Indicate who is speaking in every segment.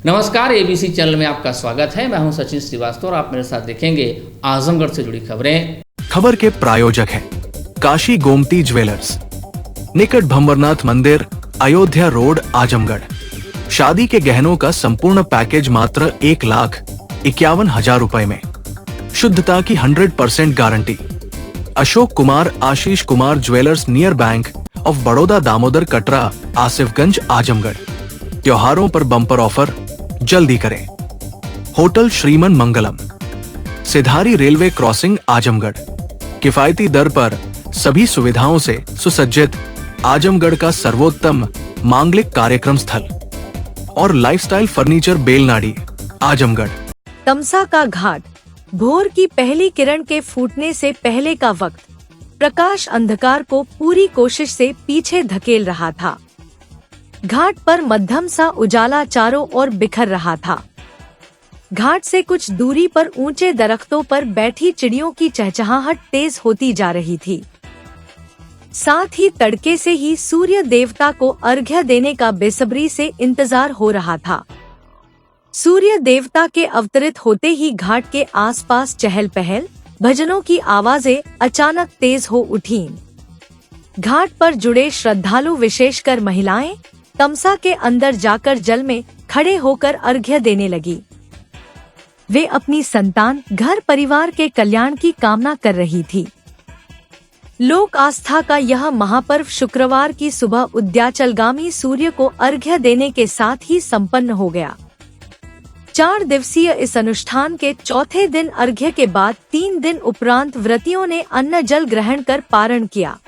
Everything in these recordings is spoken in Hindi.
Speaker 1: नमस्कार, एबीसी चैनल में आपका स्वागत है। मैं हूं सचिन श्रीवास्तव और आप मेरे साथ देखेंगे आजमगढ़ से जुड़ी खबरें।
Speaker 2: खबर के प्रायोजक हैं काशी गोमती ज्वेलर्स, निकट भंवरनाथ मंदिर, अयोध्या रोड, आजमगढ़। शादी के गहनों का संपूर्ण पैकेज मात्र 1,51,000 रुपए में। शुद्धता की 100% guarantee. Ashok Kumar, Ashish Kumar jewellers, near bank of Baroda, Damodar Katra, Asifganj, Azamgarh. त्योहारों पर बम्पर ऑफर जल्दी करें। होटल श्रीमन मंगलम, सिधारी रेलवे क्रॉसिंग, आजमगढ़। किफायती दर पर सभी सुविधाओं से सुसज्जित आजमगढ़ का सर्वोत्तम मांगलिक कार्यक्रम स्थल और लाइफस्टाइल फर्नीचर, बेलनाडी, आजमगढ़।
Speaker 3: तमसा का घाट, भोर की पहली किरण के फूटने से पहले का वक्त। प्रकाश अंधकार को पूरी कोशिश से पीछे धकेल रहा था। घाट पर मध्यम सा उजाला चारों ओर बिखर रहा था। घाट से कुछ दूरी पर ऊंचे दरख्तों पर बैठी चिड़ियों की चहचहाहट तेज होती जा रही थी। साथ ही तड़के से ही सूर्य देवता को अर्घ्य देने का बेसब्री से इंतजार हो रहा था। सूर्य देवता के अवतरित होते ही घाट के आसपास चहल पहल, भजनों की आवाजें अचानक तेज हो उठीं। घाट पर जुड़े श्रद्धालु, विशेषकर महिलाएं, तमसा के अंदर जाकर जल में खड़े होकर अर्घ्य देने लगी। वे अपनी संतान, घर परिवार के कल्याण की कामना कर रही थी। लोक आस्था का यह महापर्व शुक्रवार की सुबह उद्याचलगामी सूर्य को अर्घ्य देने के साथ ही संपन्न हो गया। 4 दिवसीय इस अनुष्ठान के चौथे दिन अर्घ्य के बाद 3 दिन उपरांत व्रतियों ने अन्न जल ग्रहण कर पारण किया।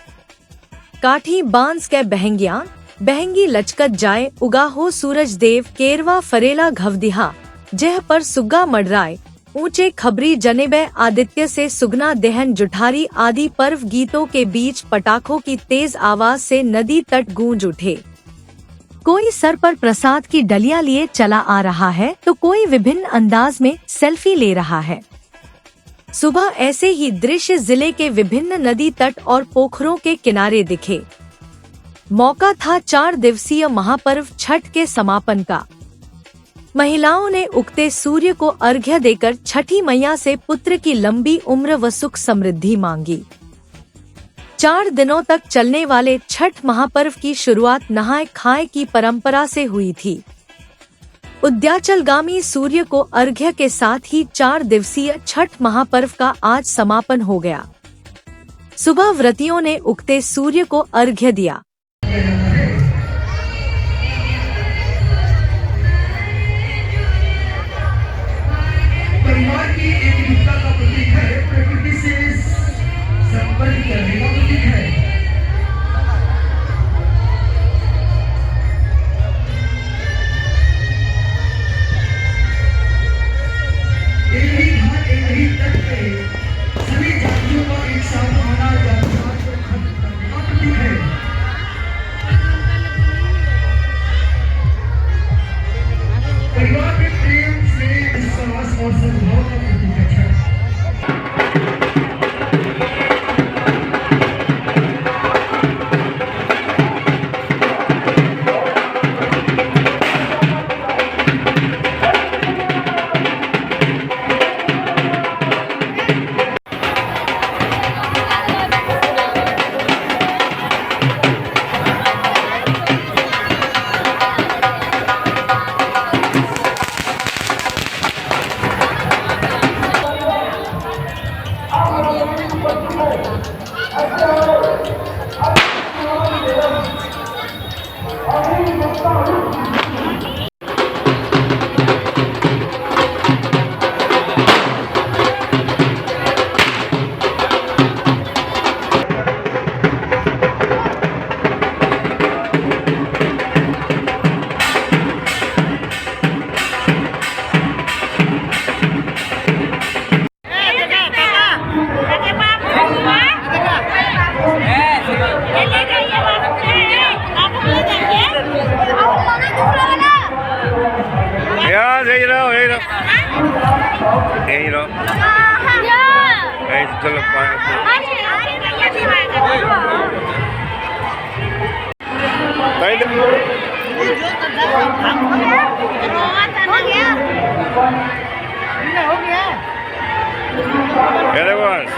Speaker 3: काठी बांस के बहंगियां, बहंगी लचकत जाए, उगा हो सूरज देव, केरवा फरेला घवदिहा, जह पर सुग्गा मडराए, ऊंचे खबरी जनेबे आदित्य से सुगना दहन जुठारी आदि पर्व गीतों के बीच पटाखों की तेज आवाज से नदी तट गूंज उठे। कोई सर पर प्रसाद की डलियां लिए चला आ रहा है तो कोई विभिन्न अंदाज में सेल्फी ले रहा है। सुबह ऐसे ही दृश्य जिले के विभिन्न नदी तट और पोखरों के किनारे दिखे। मौका था 4 दिवसीय महापर्व छठ के समापन का। महिलाओं ने उगते सूर्य को अर्घ्य देकर छठी मैया से पुत्र की लंबी उम्र व सुख समृद्धि मांगी। 4 दिनों तक चलने वाले छठ महापर्व की शुरुआत नहाय खाए की परंपरा से हुई थी। उद्याचलगामी सूर्य को अर्घ्य के साथ ही 4 दिवसीय छठ महापर्व का आज समापन हो गया। सुबह व्रतियों ने उगते सूर्य को अर्घ्य दिया।
Speaker 4: परिवार की एकजुटता का प्रतीक है, प्रकृति से संपर्क करने का प्रतीक है। एक ही घाट, एक ही तट पे सभी जातियों का एक साथ आना, जातिवाद को खत्म करने का प्रतीक है। परिवार में प्रेम से विश्वास और सद्भाव का प्रतीक है छठ।
Speaker 5: चलो ये देखो बस।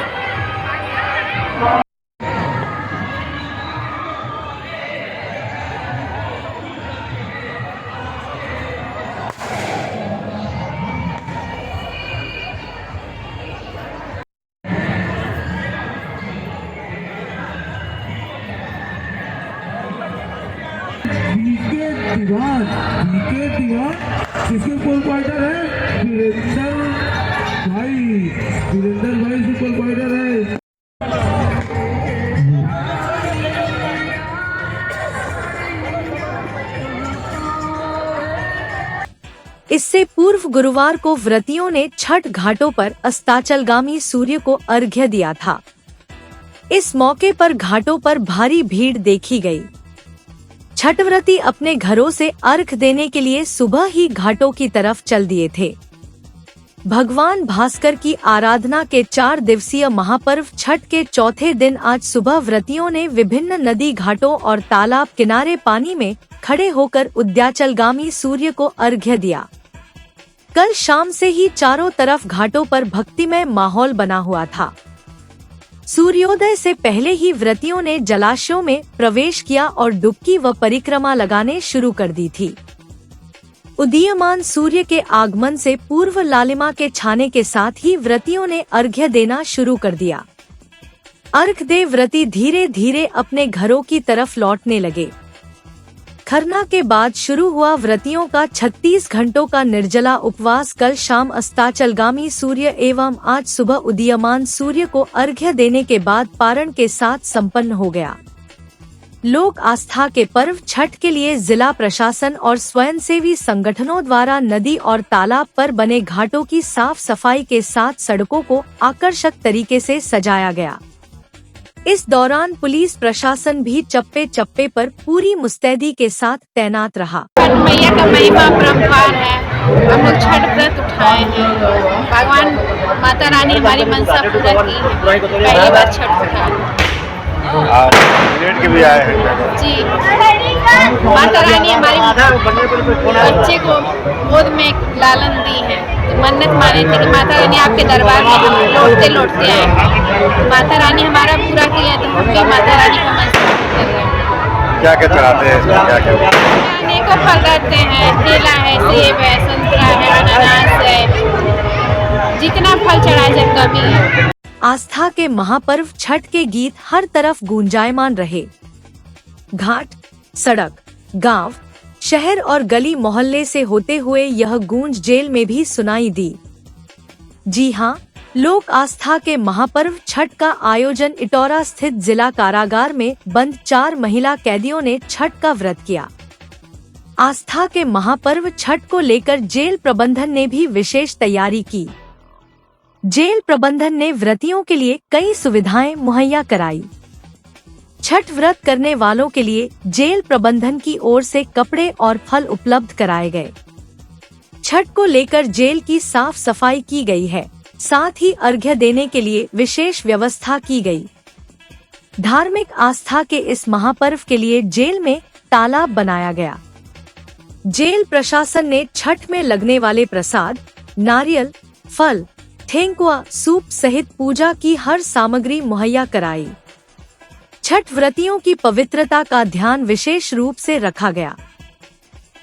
Speaker 4: विकेट दीवान किसके पोल पॉइंटर है? वीरेंद्र भाई से पोल पॉइंटर है।
Speaker 3: इससे पूर्व गुरुवार को व्रतियों ने छठ घाटों पर अस्ताचलगामी सूर्य को अर्घ्य दिया था। इस मौके पर घाटों पर भारी भीड़ देखी गई। छठव्रती अपने घरों से अर्घ देने के लिए सुबह ही घाटों की तरफ चल दिए थे। भगवान भास्कर की आराधना के 4 दिवसीय महापर्व छठ के चौथे दिन आज सुबह व्रतियों ने विभिन्न नदी घाटों और तालाब किनारे पानी में खड़े होकर उद्याचलगामी सूर्य को अर्घ्य दिया। कल शाम से ही चारों तरफ घाटों पर भक्तिमय माहौल बना हुआ था। सूर्योदय से पहले ही व्रतियों ने जलाशयों में प्रवेश किया और डुबकी व परिक्रमा लगाने शुरू कर दी थी। उदीयमान सूर्य के आगमन से पूर्व लालिमा के छाने के साथ ही व्रतियों ने अर्घ्य देना शुरू कर दिया। अर्घ दे व्रती धीरे धीरे अपने घरों की तरफ लौटने लगे। खरना के बाद शुरू हुआ व्रतियों का 36 घंटों का निर्जला उपवास कल शाम अस्ताचलगामी सूर्य एवं आज सुबह उदीयमान सूर्य को अर्घ्य देने के बाद पारण के साथ संपन्न हो गया। लोक आस्था के पर्व छठ के लिए जिला प्रशासन और स्वयंसेवी संगठनों द्वारा नदी और तालाब पर बने घाटों की साफ सफाई के साथ सड़कों को आकर्षक तरीके से सजाया गया। इस दौरान पुलिस प्रशासन भी चप्पे चप्पे पर पूरी मुस्तैदी के साथ तैनात रहा।
Speaker 6: मैया का महिमा परम्पार है। हम लोग छठ व्रत उठाए हैं। भगवान माता रानी हमारी मनसा पूरा की है। पहली बार छठ उठाए
Speaker 5: रेट के भी आए हैं
Speaker 6: जी। माता रानी हमारी बच्चे को गोद में लालन दी है। तो मन्नत माने थे कि माता रानी आपके दरबार में हम लौटते लौटते आए। माता रानी हमारा पूरा किया तो हम भी माता रानी को मनसा कर रहे हैं।
Speaker 5: क्या क्या चढ़ाते हैं इसमें? क्या क्या
Speaker 6: अनेकों फल रहते हैं। केला है, सेब है, संतरा है, अनानास है। जितना फल चढ़ाए जाए कभी है।
Speaker 3: आस्था के महापर्व छठ के गीत हर तरफ गूंजायमान रहे। घाट, सड़क, गांव, शहर और गली मोहल्ले से होते हुए यह गूंज जेल में भी सुनाई दी। जी हां, लोक आस्था के महापर्व छठ का आयोजन इटौरा स्थित जिला कारागार में बंद 4 महिला कैदियों ने छठ का व्रत किया। आस्था के महापर्व छठ को लेकर जेल प्रबंधन ने भी विशेष तैयारी की। जेल प्रबंधन ने व्रतियों के लिए कई सुविधाएं मुहैया कराई। छठ व्रत करने वालों के लिए जेल प्रबंधन की ओर से कपड़े और फल उपलब्ध कराए गए। छठ को लेकर जेल की साफ सफाई की गई है। साथ ही अर्घ्य देने के लिए विशेष व्यवस्था की गई। धार्मिक आस्था के इस महापर्व के लिए जेल में तालाब बनाया गया। जेल प्रशासन ने छठ में लगने वाले प्रसाद, नारियल, फल, ठेकुआ, सूप सहित पूजा की हर सामग्री मुहैया कराई। छठ व्रतियों की पवित्रता का ध्यान विशेष रूप से रखा गया।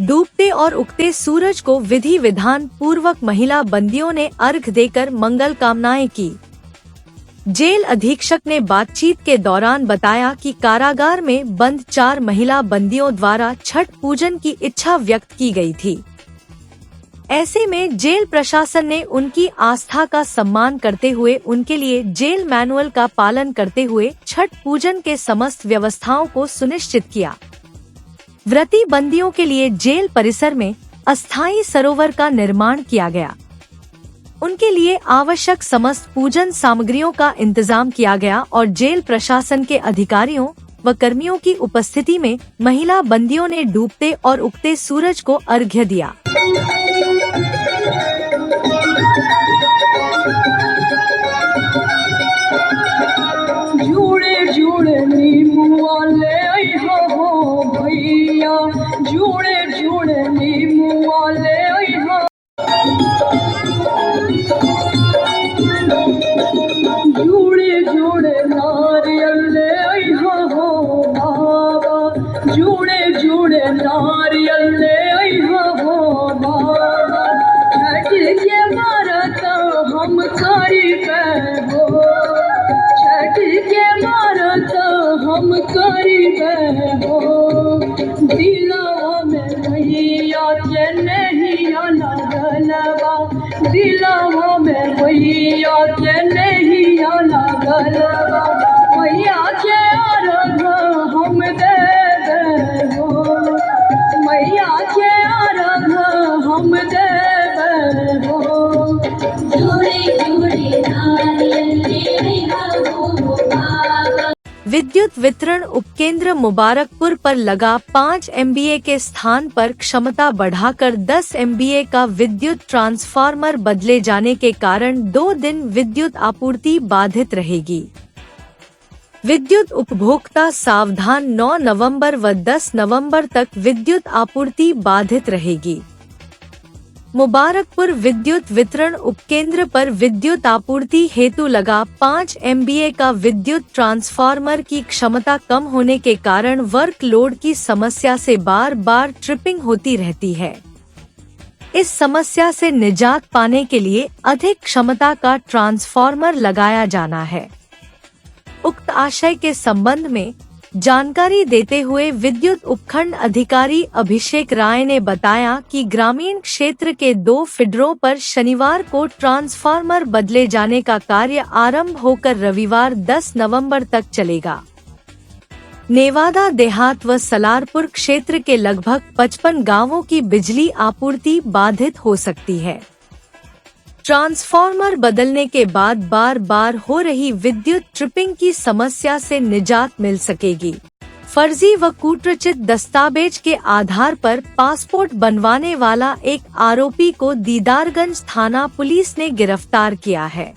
Speaker 3: डूबते और उगते सूरज को विधि विधान पूर्वक महिला बंदियों ने अर्घ देकर मंगल कामनाएं की। जेल अधीक्षक ने बातचीत के दौरान बताया कि कारागार में बंद 4 महिला बंदियों द्वारा छठ पूजन की इच्छा व्यक्त की गई थी। ऐसे में जेल प्रशासन ने उनकी आस्था का सम्मान करते हुए उनके लिए जेल मैनुअल का पालन करते हुए छठ पूजन के समस्त व्यवस्थाओं को सुनिश्चित किया। व्रती बंदियों के लिए जेल परिसर में अस्थायी सरोवर का निर्माण किया गया। उनके लिए आवश्यक समस्त पूजन सामग्रियों का इंतजाम किया गया और जेल प्रशासन के अधिकारियों व कर्मियों की उपस्थिति में महिला बंदियों ने डूबते और उगते सूरज को अर्घ्य दिया।
Speaker 7: जुड़े जुड़े नींबू वाले हो भैया, जुड़े जुड़े नींबू वाले हम करीबे हो दिलवा में भैया के नहीं लगलवा दिलवा में भैया के नहीं लगलवा भैया के अर्घ हम देबे हो मैया के अर्घ हम देबे हो जोड़े जोड़े
Speaker 3: विद्युत वितरण उपकेंद्र मुबारकपुर पर लगा 5 MVA के स्थान पर क्षमता बढ़ाकर 10 MVA का विद्युत ट्रांसफार्मर बदले जाने के कारण 2 दिन विद्युत आपूर्ति बाधित रहेगी। विद्युत उपभोक्ता सावधान, 9 नवंबर व 10 नवंबर तक विद्युत आपूर्ति बाधित रहेगी। मुबारकपुर विद्युत वितरण उपकेंद्र पर विद्युत आपूर्ति हेतु लगा 5 MVA का विद्युत ट्रांसफार्मर की क्षमता कम होने के कारण वर्कलोड की समस्या से बार बार ट्रिपिंग होती रहती है। इस समस्या से निजात पाने के लिए अधिक क्षमता का ट्रांसफार्मर लगाया जाना है। उक्त आशय के संबंध में जानकारी देते हुए विद्युत उपखंड अधिकारी अभिषेक राय ने बताया कि ग्रामीण क्षेत्र के 2 फीडरों पर शनिवार को ट्रांसफार्मर बदले जाने का कार्य आरंभ होकर रविवार 10 नवंबर तक चलेगा। नेवादा देहात व सलारपुर क्षेत्र के लगभग 55 गांवों की बिजली आपूर्ति बाधित हो सकती है। ट्रांसफार्मर बदलने के बाद बार बार हो रही विद्युत ट्रिपिंग की समस्या से निजात मिल सकेगी। फर्जी व कूटरचित दस्तावेज के आधार पर पासपोर्ट बनवाने वाला एक आरोपी को दीदारगंज थाना पुलिस ने गिरफ्तार किया है।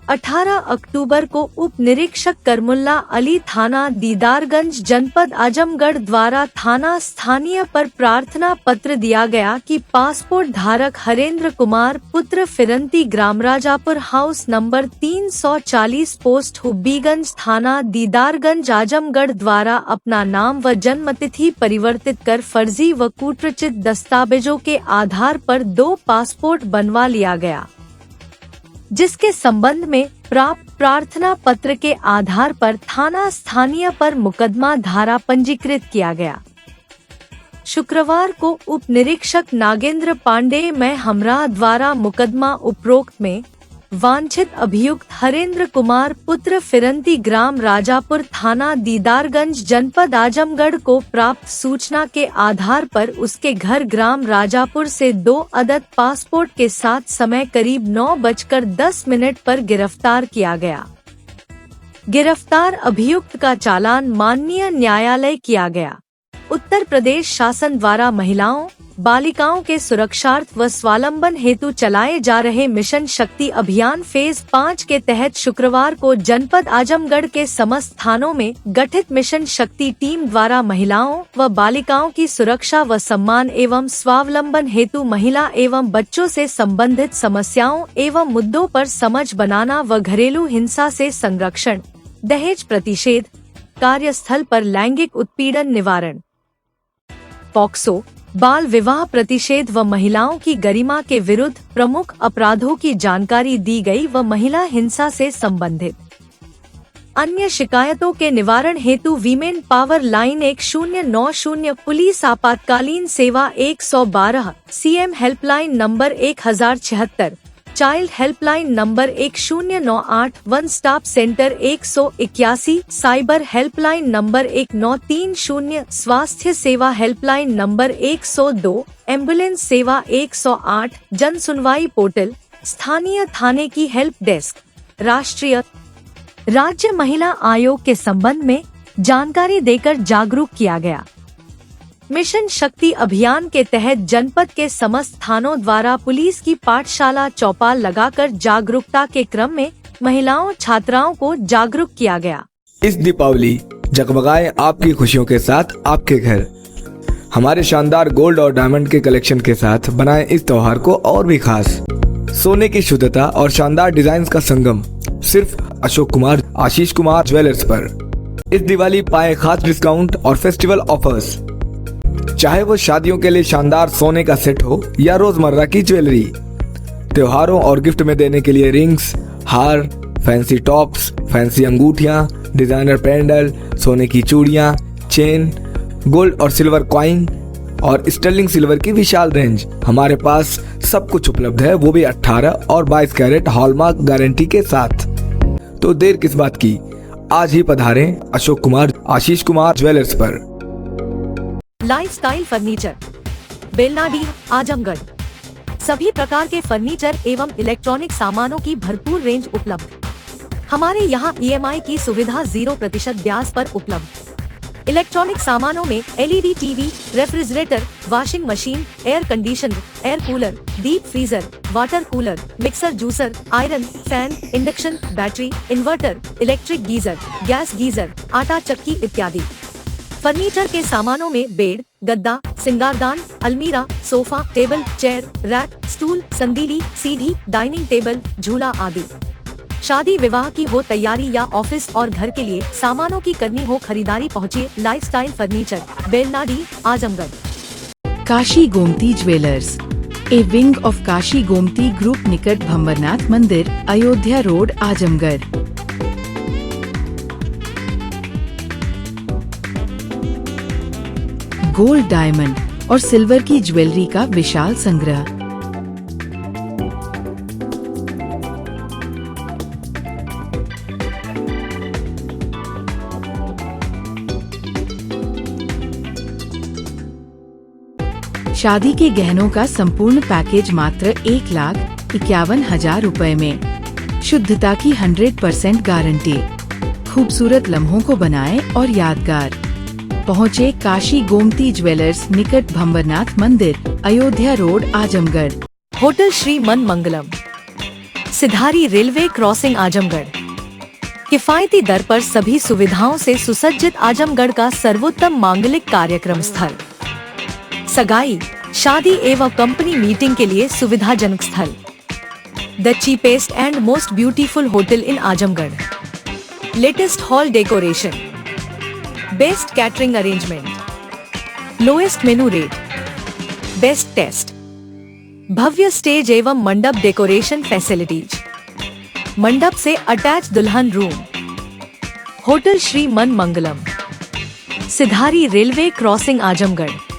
Speaker 3: 18 अक्टूबर को उप निरीक्षक करमुल्ला अली थाना दीदारगंज जनपद आजमगढ़ द्वारा थाना स्थानीय पर प्रार्थना पत्र दिया गया कि पासपोर्ट धारक हरेंद्र कुमार पुत्र फिरंती ग्राम राजापुर हाउस नंबर 340 पोस्ट हुब्बीगंज थाना दीदारगंज आजमगढ़ द्वारा अपना नाम व जन्मतिथि परिवर्तित कर फर्जी व कूटरचित दस्तावेजों के आधार पर 2 पासपोर्ट बनवा लिया गया, जिसके संबंध में प्राप्त प्रार्थना पत्र के आधार पर थाना स्थानीय पर मुकदमा धारा पंजीकृत किया गया। शुक्रवार को उप निरीक्षक नागेंद्र पांडे में हमरा द्वारा मुकदमा उपरोक्त में वांछित अभियुक्त हरेंद्र कुमार पुत्र फिरंती ग्राम राजापुर थाना दीदारगंज जनपद आजमगढ़ को प्राप्त सूचना के आधार पर उसके घर ग्राम राजापुर से 2 अदद पासपोर्ट के साथ समय करीब 9:10 पर गिरफ्तार किया गया। गिरफ्तार अभियुक्त का चालान माननीय न्यायालय किया गया। उत्तर प्रदेश शासन द्वारा महिलाओं बालिकाओं के सुरक्षार्थ व स्वावलंबन हेतु चलाए जा रहे मिशन शक्ति अभियान फेज 5 के तहत शुक्रवार को जनपद आजमगढ़ के समस्त थानों में गठित मिशन शक्ति टीम द्वारा महिलाओं व बालिकाओं की सुरक्षा व सम्मान एवं स्वावलंबन हेतु महिला एवं बच्चों से संबंधित समस्याओं एवं मुद्दों पर समझ बनाना व घरेलू हिंसा से संरक्षण, दहेज प्रतिषेध, कार्यस्थल पर लैंगिक उत्पीड़न निवारण, पॉक्सो, बाल विवाह प्रतिषेध व महिलाओं की गरिमा के विरुद्ध प्रमुख अपराधों की जानकारी दी गई व महिला हिंसा से संबंधित अन्य शिकायतों के निवारण हेतु वीमेन पावर लाइन 1090, पुलिस आपातकालीन सेवा 112, CM helpline number 1076, child helpline number 1098, one stop centre 181, cyber helpline number 1930, स्वास्थ्य सेवा हेल्पलाइन नंबर 102, एम्बुलेंस सेवा 108, जन सुनवाई पोर्टल, स्थानीय थाने की हेल्प डेस्क, राष्ट्रीय राज्य महिला आयोग के संबंध में जानकारी देकर जागरूक किया गया। मिशन शक्ति अभियान के तहत जनपद के समस्त थानों द्वारा पुलिस की पाठशाला चौपाल लगाकर जागरूकता के क्रम में महिलाओं छात्राओं को जागरूक किया गया।
Speaker 8: इस दीपावली जगमगाए आपकी खुशियों के साथ आपके घर। हमारे शानदार गोल्ड और डायमंड के कलेक्शन के साथ बनाएं इस त्योहार को और भी खास। सोने की शुद्धता और शानदार डिजाइन का संगम सिर्फ अशोक कुमार आशीष कुमार ज्वेलर्स पर। इस दिवाली पाए खास डिस्काउंट और फेस्टिवल ऑफर्स। चाहे वो शादियों के लिए शानदार सोने का सेट हो या रोजमर्रा की ज्वेलरी, त्योहारों और गिफ्ट में देने के लिए रिंग्स, हार, फैंसी टॉप्स, फैंसी अंगूठियां, डिजाइनर पेंडल, सोने की चूड़ियां, चेन, गोल्ड और सिल्वर कॉइन और स्टर्लिंग सिल्वर की विशाल रेंज। हमारे पास सब कुछ उपलब्ध है, वो भी 18 और 22 कैरेट हॉलमार्क गारंटी के साथ। तो देर किस बात की, आज ही पधारें अशोक कुमार आशीष कुमार ज्वेलर्स पर।
Speaker 3: Lifestyle furniture, Belnadi, Azamgarh. सभी प्रकार के फर्नीचर एवं इलेक्ट्रॉनिक सामानों की भरपूर रेंज उपलब्ध। हमारे यहाँ EMI की सुविधा 0% ब्याज पर उपलब्ध। इलेक्ट्रॉनिक सामानों में LED TV, refrigerator, washing machine, air conditioner, air cooler, deep freezer, water cooler, mixer juicer, iron, fan, induction, battery, inverter, electric geyser, gas geyser, आटा चक्की इत्यादि। फर्नीचर के सामानों में बेड, गद्दा, सिंगारदान, अलमीरा, sofa, table, chair, rack, stool, संदीली, सीढ़ी, डाइनिंग टेबल, झूला आदि। शादी विवाह की हो तैयारी या ऑफिस और घर के लिए सामानों की करनी हो खरीदारी, पहुँचिए lifestyle furniture, Belnadi, Azamgarh.
Speaker 9: Kashi Gomti jewellers, a wing of Kashi Gomti group, निकट भंवरनाथ मंदिर, Ayodhya road, Azamgarh. Gold, diamond और सिल्वर की ज्वेलरी का विशाल संग्रह। शादी के गहनों का संपूर्ण पैकेज मात्र 1,51,000 रुपए में। शुद्धता की 100% गारंटी। खूबसूरत लम्हों को बनाएं और यादगार। पहुँचे काशी गोमती ज्वेलर्स, निकट भंवरनाथ मंदिर, अयोध्या रोड, आजमगढ़।
Speaker 3: होटल श्री मन मंगलम, सिधारी रेलवे क्रॉसिंग, आजमगढ़। किफायती दर पर सभी सुविधाओं से सुसज्जित आजमगढ़ का सर्वोत्तम मांगलिक कार्यक्रम स्थल। सगाई, शादी एवं कंपनी मीटिंग के लिए सुविधाजनक स्थल। The cheapest and most beautiful hotel in Azamgarh. Latest hall decoration, best catering arrangement, lowest menu rate, best taste, भव्य स्टेज एवं मंडप डेकोरेशन फैसिलिटीज, मंडप से अटैच दुल्हन रूम। होटल श्री मन मंगलम, सिधारी रेलवे क्रॉसिंग, आजमगढ़।